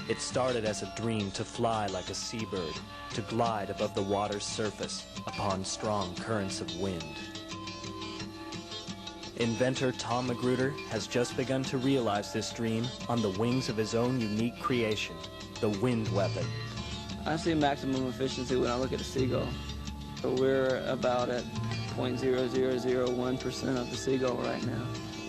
It started as a dream to fly like a seabird, to glide above the water's surface upon strong currents of wind. Inventor Tom Magruder has just begun to realize this dream on the wings of his own unique creation, the wind weapon. I see maximum efficiency when I look at a seagull. So we're about at 0.0001% of the seagull right now.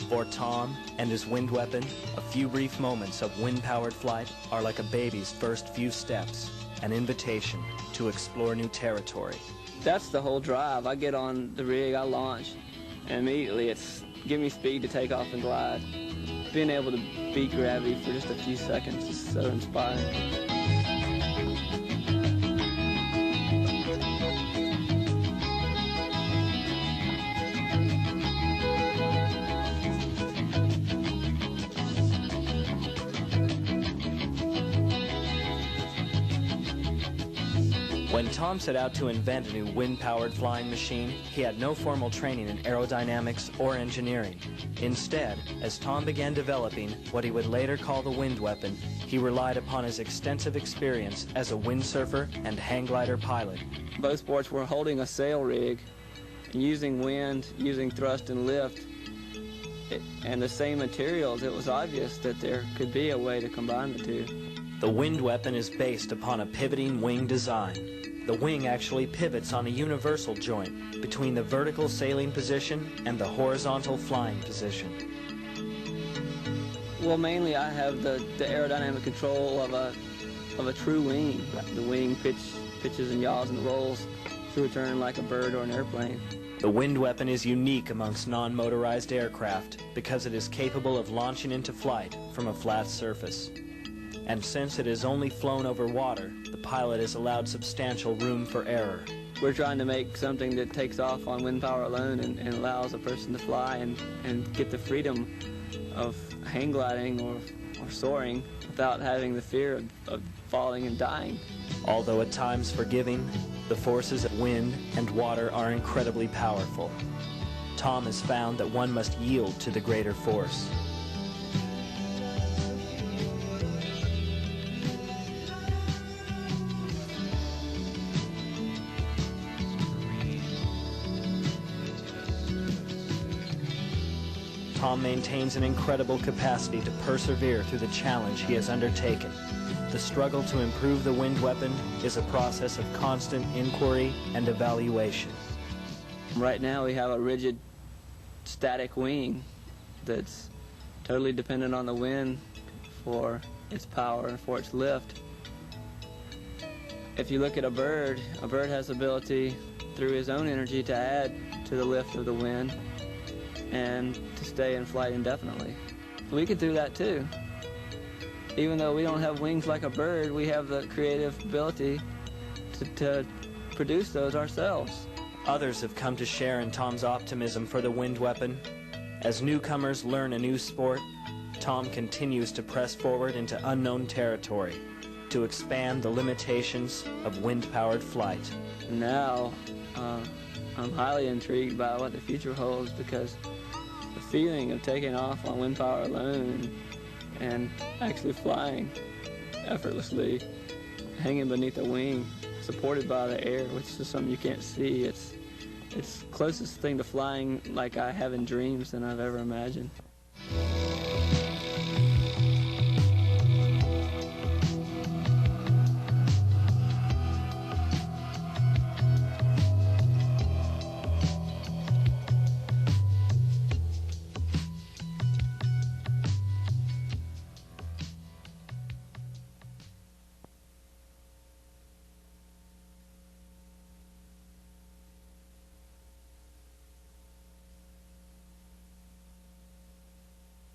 For Tom and his wind weapon, a few brief moments of wind-powered flight are like a baby's first few steps, an invitation to explore new territory. That's the whole drive. I get on the rig, I launch, and immediately it's give me speed to take off and glide. Being able to beat gravity for just a few seconds is so inspiring. When Tom set out to invent a new wind-powered flying machine, he had no formal training in aerodynamics or engineering. Instead, as Tom began developing what he would later call the wind weapon, he relied upon his extensive experience as a windsurfer and hang glider pilot. Both sports were holding a sail rig and using wind, using thrust and lift, and the same materials. It was obvious that there could be a way to combine the two. The wind weapon is based upon a pivoting wing design. The wing actually pivots on a universal joint between the vertical sailing position and the horizontal flying position. Well, mainly I have the aerodynamic control of a true wing. The wing pitches and yaws and rolls through a turn like a bird or an airplane. The wind weapon is unique amongst non-motorized aircraft because it is capable of launching into flight from a flat surface. And since it is only flown over water, the pilot is allowed substantial room for error. We're trying to make something that takes off on wind power alone and allows a person to fly and get the freedom of hang gliding or soaring without having the fear of falling and dying. Although at times forgiving, the forces of wind and water are incredibly powerful. Tom has found that one must yield to the greater force. Tom maintains an incredible capacity to persevere through the challenge he has undertaken. The struggle to improve the wind weapon is a process of constant inquiry and evaluation. Right now we have a rigid, static wing that's totally dependent on the wind for its power and for its lift. If you look at a bird has the ability through his own energy to add to the lift of the wind and to stay in flight indefinitely. We could do that too. Even though we don't have wings like a bird, we have the creative ability to produce those ourselves. Others have come to share in Tom's optimism for the wind weapon. As newcomers learn a new sport, Tom continues to press forward into unknown territory to expand the limitations of wind-powered flight. Now, I'm highly intrigued by what the future holds because the feeling of taking off on wind power alone and actually flying effortlessly, hanging beneath a wing, supported by the air, which is something you can't see. It's closest thing to flying like I have in dreams than I've ever imagined.